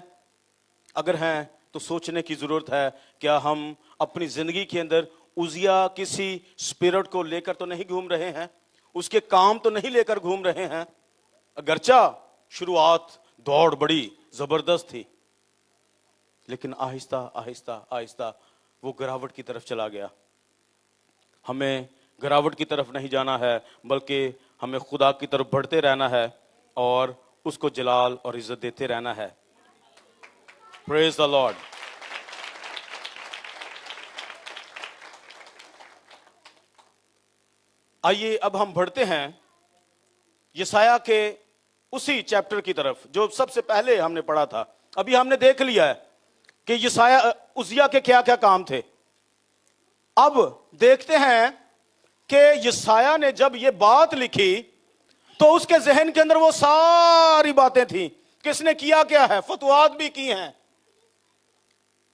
اگر ہیں تو سوچنے کی ضرورت ہے, کیا ہم اپنی زندگی کے اندر عزیہ کسی اسپرٹ کو لے کر تو نہیں گھوم رہے ہیں, اس کے کام تو نہیں لے کر گھوم رہے ہیں؟ اگرچہ شروعات دوڑ بڑی زبردست تھی, لیکن آہستہ آہستہ آہستہ وہ گراوٹ کی طرف چلا گیا. ہمیں گراوٹ کی طرف نہیں جانا ہے, بلکہ ہمیں خدا کی طرف بڑھتے رہنا ہے اور اس کو جلال اور عزت دیتے رہنا ہے. پریز دی لارڈ. آئیے اب ہم بڑھتے ہیں یسایہ کے اسی چیپٹر کی طرف جو سب سے پہلے ہم نے پڑھا تھا. ابھی ہم نے دیکھ لیا ہے کہ یسایہ عزیہ کے کیا کیا کام تھے. اب دیکھتے ہیں کہ یسایہ نے جب یہ بات لکھی تو اس کے ذہن کے اندر وہ ساری باتیں تھیں. کس نے کیا کیا ہے, فتوحات بھی کی ہیں,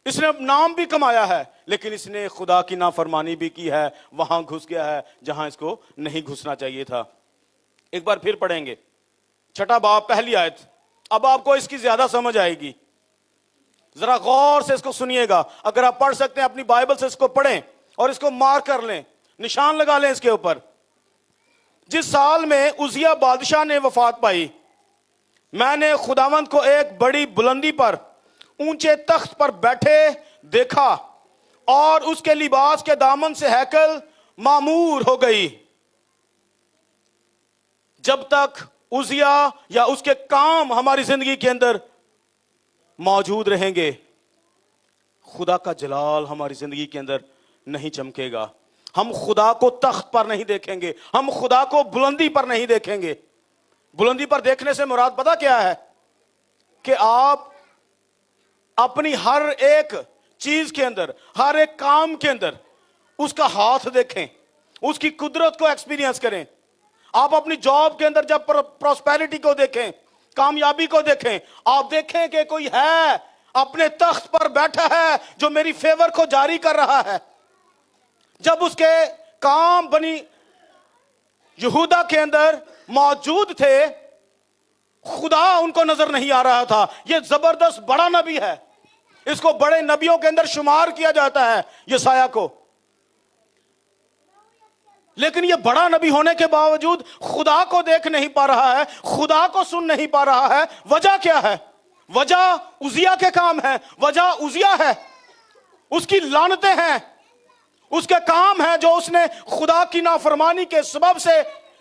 اس نے نام بھی کمایا ہے, لیکن اس نے خدا کی نافرمانی بھی کی ہے, وہاں گھس گیا ہے جہاں اس کو نہیں گھسنا چاہیے تھا. ایک بار پھر پڑھیں گے 6 باب پہلی آیت. اب آپ کو اس کی زیادہ سمجھ آئے گی, ذرا غور سے اس کو سنیے گا. اگر آپ پڑھ سکتے ہیں اپنی بائبل سے اس کو پڑھیں اور اس کو مارک کر لیں, نشان لگا لیں اس کے اوپر. جس سال میں عزیہ بادشاہ نے وفات پائی, میں نے خداوند کو ایک بڑی بلندی پر اونچے تخت پر بیٹھے دیکھا اور اس کے لباس کے دامن سے ہیکل معمور ہو گئی. جب تک عزیہ یا اس کے کام ہماری زندگی کے اندر موجود رہیں گے, خدا کا جلال ہماری زندگی کے اندر نہیں چمکے گا. ہم خدا کو تخت پر نہیں دیکھیں گے, ہم خدا کو بلندی پر نہیں دیکھیں گے. بلندی پر دیکھنے سے مراد پتہ کیا ہے؟ کہ آپ اپنی ہر ایک چیز کے اندر, ہر ایک کام کے اندر اس کا ہاتھ دیکھیں, اس کی قدرت کو ایکسپیرینس کریں. آپ اپنی جاب کے اندر جب پراسپیرٹی کو دیکھیں, کامیابی کو دیکھیں, آپ دیکھیں کہ کوئی ہے اپنے تخت پر بیٹھا ہے جو میری فیور کو جاری کر رہا ہے. جب اس کے کام بنی یہودا کے اندر موجود تھے, خدا ان کو نظر نہیں آ رہا تھا. یہ زبردست بڑا نبی ہے, اس کو بڑے نبیوں کے اندر شمار کیا جاتا ہے یسایہ کو, لیکن یہ بڑا نبی ہونے کے باوجود خدا کو دیکھ نہیں پا رہا ہے, خدا کو سن نہیں پا رہا ہے. وجہ کیا ہے؟ وجہ عزیہ کے کام ہے, وجہ عزیہ ہے, اس کی لعنتیں ہیں, اس کے کام ہیں جو اس نے خدا کی نافرمانی کے سبب سے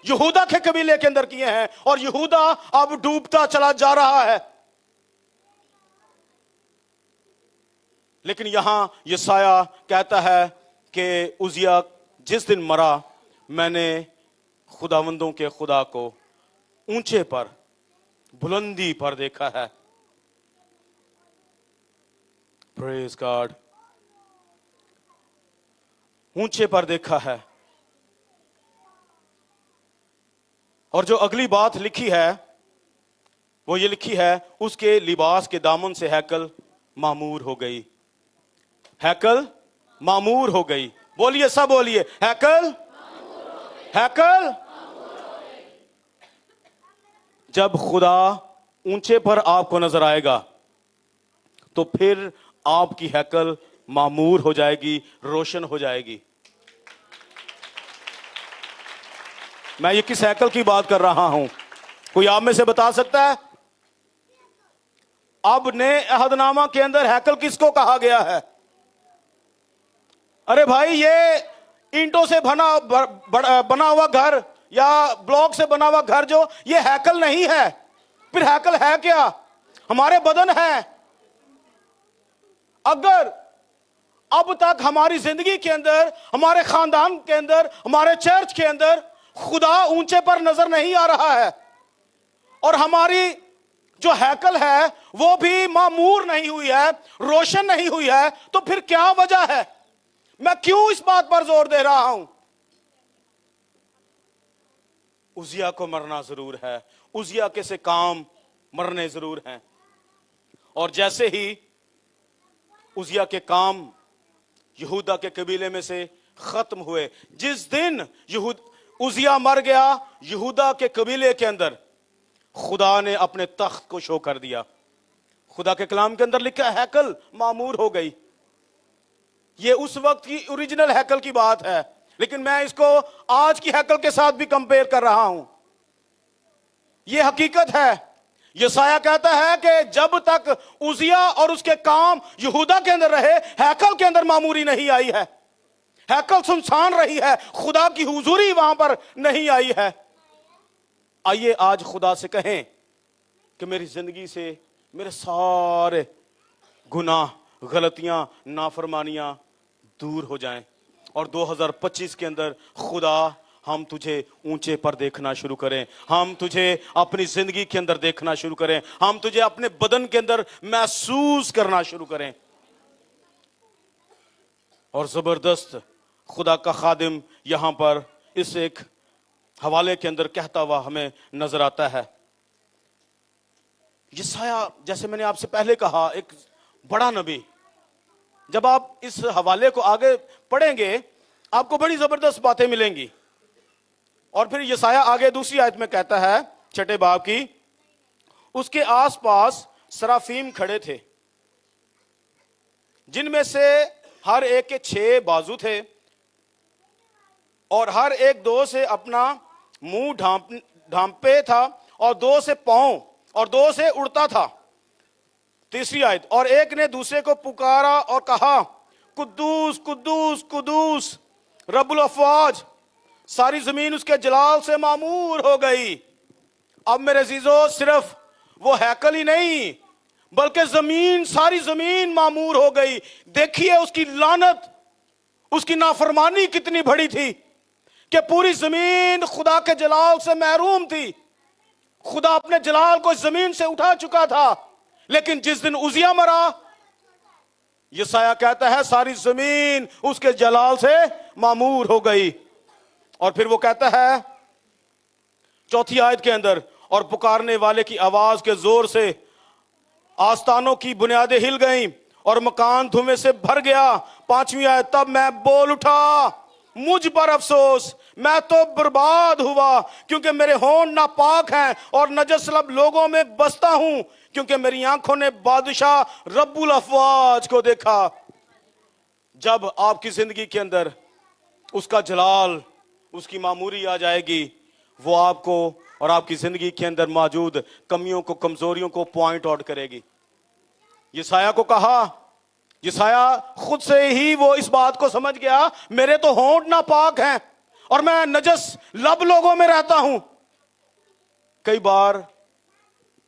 یہودا کے قبیلے کے اندر کیے ہیں, اور یہودا اب ڈوبتا چلا جا رہا ہے. لیکن یہاں یسایہ کہتا ہے کہ عزیہ جس دن مرا, میں نے خداوندوں کے خدا کو اونچے پر, بلندی پر دیکھا ہے. پریز گاڈ. اونچے پر دیکھا ہے. اور جو اگلی بات لکھی ہے وہ یہ لکھی ہے, اس کے لباس کے دامن سے ہیکل معمور ہو گئی. ہیکل معمور ہو گئی. بولیے, سب بولیے, ہیکل, ہیکل. جب خدا اونچے پر آپ کو نظر آئے گا تو پھر آپ کی ہیکل मामूर हो जाएगी, रोशन हो जाएगी। मैं ये किस हैकल की बात कर रहा हूं? कोई आप में से बता सकता है? अब नए अहदनामा के अंदर हैकल किसको कहा गया है? अरे भाई, ये ईंटों से बना हुआ घर या ब्लॉक से बना हुआ घर जो, ये हैकल नहीं है। फिर हैकल है क्या? हमारे बदन है। अगर अब तक हमारी जिंदगी के अंदर, हमारे खानदान के अंदर, हमारे चर्च के अंदर खुदा ऊंचे पर नजर नहीं आ रहा है और हमारी जो हैकल है वो भी मामूर नहीं हुई है, रोशन नहीं हुई है, तो फिर क्या वजह है? मैं क्यों इस बात पर जोर दे रहा हूं? उजिया को मरना जरूर है, उजिया के से काम मरने जरूर हैं। और जैसे ही उजिया के काम यहूदा के कबीले में से खत्म हुए, जिस दिन उजिया मर गया, यहूदा के कबीले के अंदर खुदा ने अपने तख्त को शो कर दिया। खुदा के कलाम के अंदर लिखा है हैकल मामूर हो गई। ये उस वक्त की ओरिजिनल हैकल की बात है, लेकिन मैं इसको आज की हैकल के साथ भी कंपेयर कर रहा हूं। ये हकीकत है। यशायाह कहता है कि जब तक उजिया और उसके काम यहूदा के अंदर रहे, हैकल के अंदर मामूरी नहीं आई है। हैकल सुनसान रही है, खुदा की हुजूरी वहां पर नहीं आई है। आइए आज खुदा से कहें कि मेरी जिंदगी से मेरे सारे गुनाह, गलतियां, नाफरमानियां दूर हो जाएं और 2025 के अंदर खुदा हम तुझे ऊंचे पर देखना शुरू करें, हम तुझे अपनी जिंदगी के अंदर देखना शुरू करें, हम तुझे अपने बदन के अंदर महसूस करना शुरू करें। और जबरदस्त खुदा का खादिम यहां पर इस एक हवाले के अंदर कहता हुआ हमें नजर आता है। यशायाह, जैसे मैंने आपसे पहले कहा, एक बड़ा नबी। जब आप इस हवाले को आगे पढ़ेंगे आपको बड़ी जबरदस्त बातें मिलेंगी। और फिर यशायाह आगे दूसरी आयत में कहता है, 6 बाब की, उसके आसपास सराफीम खड़े थे जिनमें से हर एक के 6 बाजू थे और हर एक 2 से अपना मुंह ढांपे था और 2 से पांव और 2 से उड़ता था। तीसरी आयत, और एक ने दूसरे को पुकारा और कहा, कुद्दूस कुद्दूस कुद्दूस रब्बुल अफवाज, सारी जमीन उसके जलाल से मामूर हो गई। अब मेरे अजीजों, सिर्फ वो हैकल ही नहीं बल्कि जमीन, सारी जमीन मामूर हो गई। देखिए उसकी लानत, उसकी नाफरमानी कितनी बड़ी थी कि पूरी जमीन खुदा के जलाल से महरूम थी। खुदा अपने जलाल को जमीन से उठा चुका था, लेकिन जिस दिन उजिया मरा, यशायाह कहता है सारी जमीन उसके जलाल से मामूर हो गई। और फिर वो कहता है 4थी आयत के अंदर, और पुकारने वाले की आवाज के जोर से आस्तानों की बुनियादें हिल गईं और मकान धुएं से भर गया। 5वीं आयत, तब मैं बोल उठा, मुझ पर अफसोस, मैं तो बर्बाद हुआ क्योंकि मेरे होंठ नापाक हैं और नजसलब लोगों में बसता हूं, क्योंकि मेरी आंखों ने बादशाह रब्बुल अफवाज को देखा। जब आपकी जिंदगी के अंदर उसका जलाल, उसकी मामूरी आ जाएगी, वो आपको और आपकी जिंदगी के अंदर मौजूद कमियों को, कमजोरियों को पॉइंट आउट करेगी। यशायाह को कहा, यशायाह खुद से ही वो इस बात को समझ गया, मेरे तो होंठ नापाक हैं और मैं नजस लब लोगों में रहता हूं। कई बार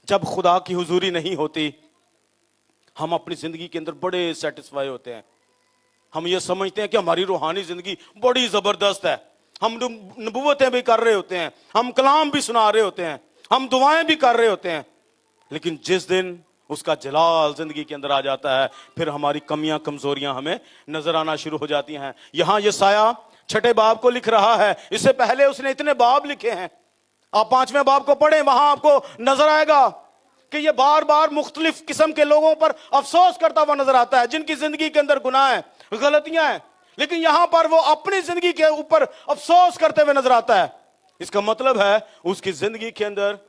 जब खुदा की हुजूरी नहीं होती, हम अपनी जिंदगी के अंदर बड़े सेटिस्फाई होते हैं। हम ये समझते हैं कि हमारी रूहानी जिंदगी बड़ी जबरदस्त है, हम नबूवतें भी कर रहे होते हैं, हम कलाम भी सुना रहे होते हैं, हम दुआएं भी कर रहे होते हैं, लेकिन जिस दिन उसका जलाल जिंदगी के अंदर आ जाता है, फिर हमारी कमियां, कमजोरियां हमें नजर आना शुरू हो जाती हैं। यहां यशायाह 6 बाब को लिख रहा है, इससे पहले उसने इतने बाब लिखे हैं। आप 5वें बाब को पढ़ें, वहां आपको नजर आएगा कि ये बार बार मुख्तलिफ किस्म के लोगों पर अफसोस करता हुआ नजर आता है, जिनकी जिंदगी के अंदर गुनाह है, गलतियां हैं, लेकिन यहां पर वो अपनी जिंदगी के ऊपर अफसोस करते हुए नजर आता है। इसका मतलब है उसकी जिंदगी के अंदर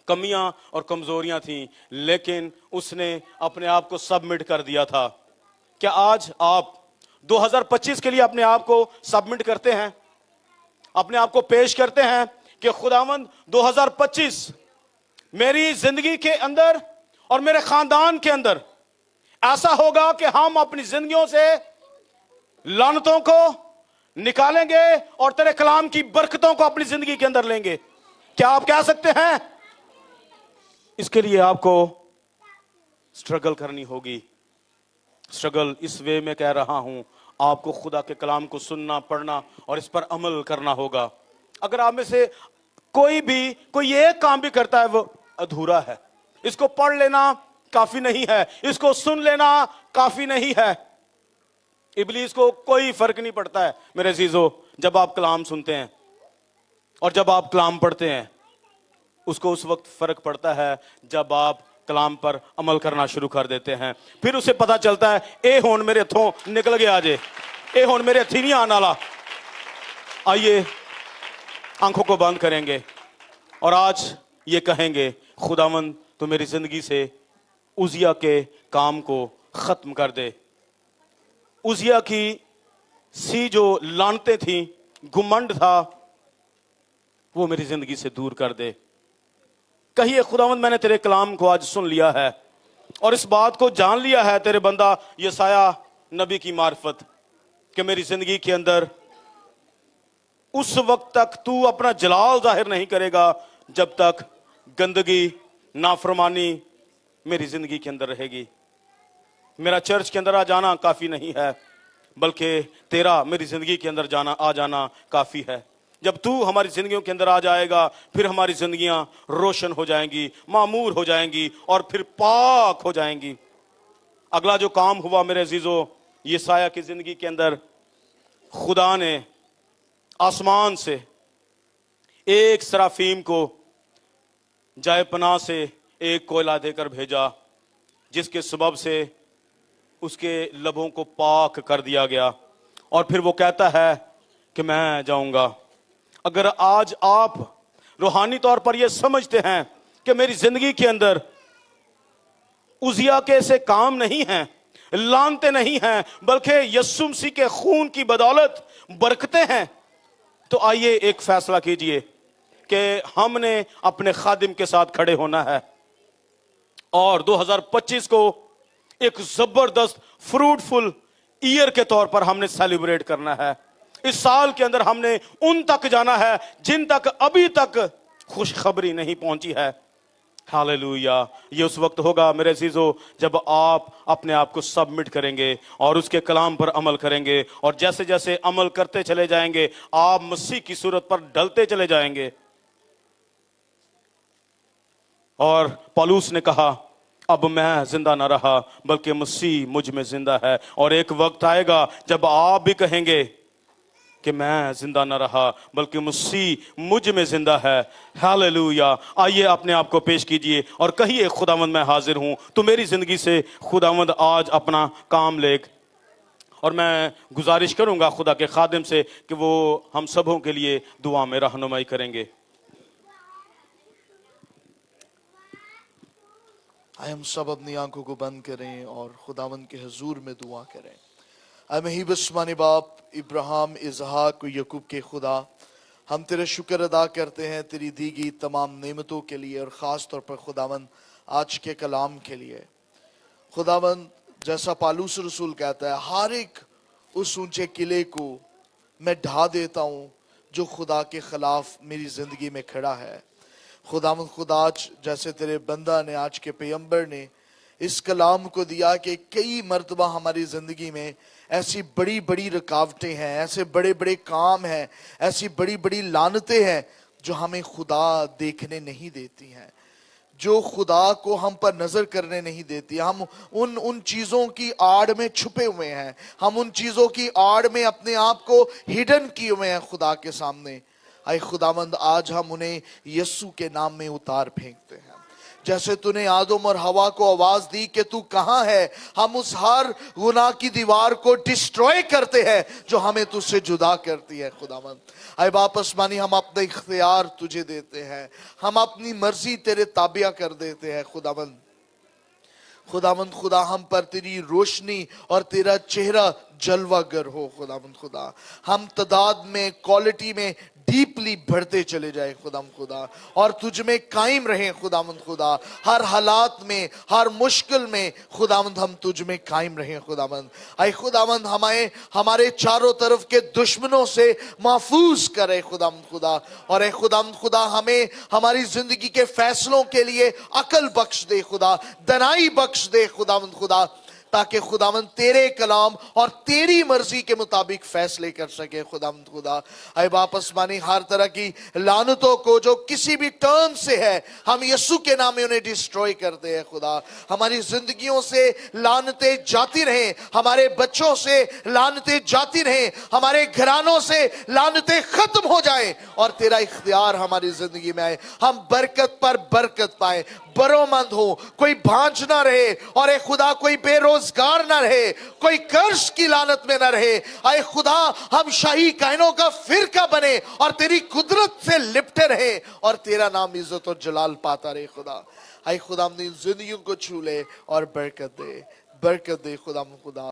कमियां और कमजोरियां थीं, लेकिन उसने अपने आप को सबमिट कर दिया था। क्या आज आप 2025 के लिए अपने आप को सबमिट करते हैं, अपने आप को पेश करते हैं कि खुदावंद 2025 मेरी जिंदगी के अंदर और मेरे खानदान के अंदर ऐसा होगा कि हम अपनी जिंदगियों से लानतों को निकालेंगे और तेरे कलाम की बरकतों को अपनी जिंदगी के अंदर लेंगे? क्या आप कह सकते हैं? इसके लिए आपको स्ट्रगल करनी होगी। स्ट्रगल इस वे में कह रहा हूं, आपको खुदा के कलाम को सुनना, पढ़ना और इस पर अमल करना होगा। अगर आप में से कोई एक काम भी करता है वो अधूरा है। इसको पढ़ लेना काफी नहीं है, इसको सुन लेना काफी नहीं है। इब्लीस को कोई फर्क नहीं पड़ता है मेरे अजीजों, जब आप कलाम सुनते हैं और जब आप कलाम पढ़ते हैं। उसको उस वक्त फर्क पड़ता है जब आप कलाम पर अमल करना शुरू कर देते हैं। फिर उसे पता चलता है ए होन मेरे हथों निकल गया जे, ए होन मेरे हथी नहीं आने वाला। आइए आंखों को बंद करेंगे और आज ये कहेंगे, खुदावंद तो मेरी जिंदगी से उजिया के काम को खत्म कर दे। उजिया की सी जो लानतें थी, घुमंड था, वो मेरी जिंदगी से दूर कर दे। कहिए, खुदावंद मैंने तेरे कलाम को आज सुन लिया है और इस बात को जान लिया है तेरे बंदा यसाया नबी की मार्फत कि मेरी जिंदगी के अंदर उस वक्त तक तू अपना जलाल जाहिर नहीं करेगा जब तक गंदगी, नाफरमानी मेरी जिंदगी के अंदर रहेगी। मेरा चर्च के अंदर आ जाना काफी नहीं है, बल्कि तेरा मेरी जिंदगी के अंदर आ जाना काफी है। जब तू हमारी जिंदगियों के अंदर आ जाएगा, फिर हमारी जिंदगियां रोशन हो जाएंगी, मामूर हो जाएंगी और फिर पाक हो जाएंगी। अगला जो काम हुआ मेरे अजीजों, यसाया की जिंदगी के अंदर खुदा ने आसमान से एक सराफीम को जाए पनाह से एक कोयला देकर भेजा, जिसके सबब से उसके लबों को पाक कर दिया गया। और फिर वो कहता है कि मैं जाऊंगा। अगर आज आप रूहानी तौर पर यह समझते हैं कि मेरी जिंदगी के अंदर उजिया के ऐसे काम नहीं हैं, लानते नहीं हैं, बल्कि यीशु मसीह के खून की बदौलत बरकतें हैं, तो आइए एक फैसला कीजिए कि हमने अपने खादिम के साथ खड़े होना है और 2025 को एक जबरदस्त फ्रूटफुल ईयर के तौर पर हमने सेलिब्रेट करना है। इस साल के अंदर हमने उन तक जाना है जिन तक अभी तक खुशखबरी नहीं पहुंची है। हालेलुया। ये उस वक्त होगा मेरे अजीजों जब आप अपने आप को सबमिट करेंगे और उसके कलाम पर अमल करेंगे, और जैसे जैसे अमल करते चले जाएंगे आप मसीह की सूरत पर ढलते चले जाएंगे। और पौलुस ने कहा, अब मैं जिंदा ना रहा बल्कि मसीह मुझ में जिंदा है। और एक वक्त आएगा जब आप भी कहेंगे कि मैं जिंदा ना रहा बल्कि मसीह मुझ में जिंदा है। हालेलुया। आइए अपने आप को पेश कीजिए और कहिए, खुदावंद मैं हाजिर हूं, तो मेरी जिंदगी से खुदावंद आज अपना काम ले। और मैं गुजारिश करूंगा खुदा के खादिम से कि वो हम सबों के लिए दुआ में रहनुमाई करेंगे। आए हम सब अपनी आंखों को बंद करें और खुदावंद के हुजूर में दुआ करें। आए महीब आसमानी बाप, इब्राहिम, इसहाक और यकूब के खुदा, हम तेरे शुक्र अदा करते हैं तेरी दी गई तमाम नेमतों के लिए और ख़ास तौर पर खुदावंद आज के कलाम के लिए। खुदावंद जैसा पौलुस रसूल कहता है, हर एक उस ऊंचे किले को मैं ढा देता हूँ जो खुदा के खिलाफ मेरी ज़िंदगी में खड़ा है। खुदावंद खुदा, जैसे तेरे बंदा ने, आज के पैगंबर ने इस कलाम को दिया कि कई मर्तबा हमारी ज़िंदगी में ऐसी बड़ी बड़ी रुकावटें हैं, ऐसे बड़े बड़े काम हैं, ऐसी बड़ी बड़ी लानतें हैं जो हमें खुदा देखने नहीं देती हैं, जो खुदा को हम पर नज़र करने नहीं देती। हम उन चीज़ों की आड़ में छुपे हुए हैं, हम उन चीज़ों की आड़ में अपने आप को हिडन किए हुए हैं खुदा के सामने। आए खुदावंद, आज हम उन्हें यीशु के नाम में उतार फेंकते हैं। जैसे तूने आदम और हवा को आवाज दी कि तू कहाँ है, हम उस हर गुनाह की दीवार को डिस्ट्रॉय करते हैं जो हमें तुझसे जुदा करती है। खुदावंद, आए बाप आसमानी, हम अपने इख्तियार तुझे देते हैं, हम अपनी मर्जी तेरे ताबिया कर देते हैं। खुदावंद खुदावंद खुदा हम पर तेरी रोशनी और तेरा चेहरा जलवागर हो खुदावंद खुदा, हम तादाद में, क्वालिटी में डीपली बढ़ते चले जाए खुदावंद खुदा, और तुझ में कायम रहे खुदावंद खुदा। हर हालात में, हर मुश्किल में खुदावंद हम तुझ में कायम रहे खुदावंद। आए खुदावंद हमें हमारे चारों तरफ के दुश्मनों से महफूज करे खुदावंद खुदा, और ए खुदावंद खुदा हमें हमारी जिंदगी के फैसलों के लिए अकल बख्श दे खुदा, दनाई बख्श दे खुदावंद खुदा, ताकि खुदावंद तेरे कलाम और तेरी मर्जी के मुताबिक फैसले कर सके खुदावंद खुदा। ऐ बाप आसमानी, हर तरह की लानतों को जो किसी भी टर्म से है, हम यीशु के नाम में उन्हें डिस्ट्रॉय करते हैं खुदा। हमारी जिंदगियों से लानतें जाती रहें, हमारे बच्चों से लानतें जाती रहें, हमारे घरानों से लानतें खत्म हो जाएं, और तेरा इख्तियार हमारी जिंदगी में आए। हम बरकत पर बरकत पाए, बरोमंद हो, कोई भांज ना रहे, और ए खुदा कोई बेरोजगार ना रहे, कोई कर्ज की लानत में ना रहे। आए खुदा हम शाही कायनों का फिरका बने और तेरी कुदरत से लिपटे रहे, और तेरा नाम इज्जत और जलाल पाता रहे खुदा। आए खुदा अपनी जिंदगियों को छू ले और बरकत दे खुदा खुदा।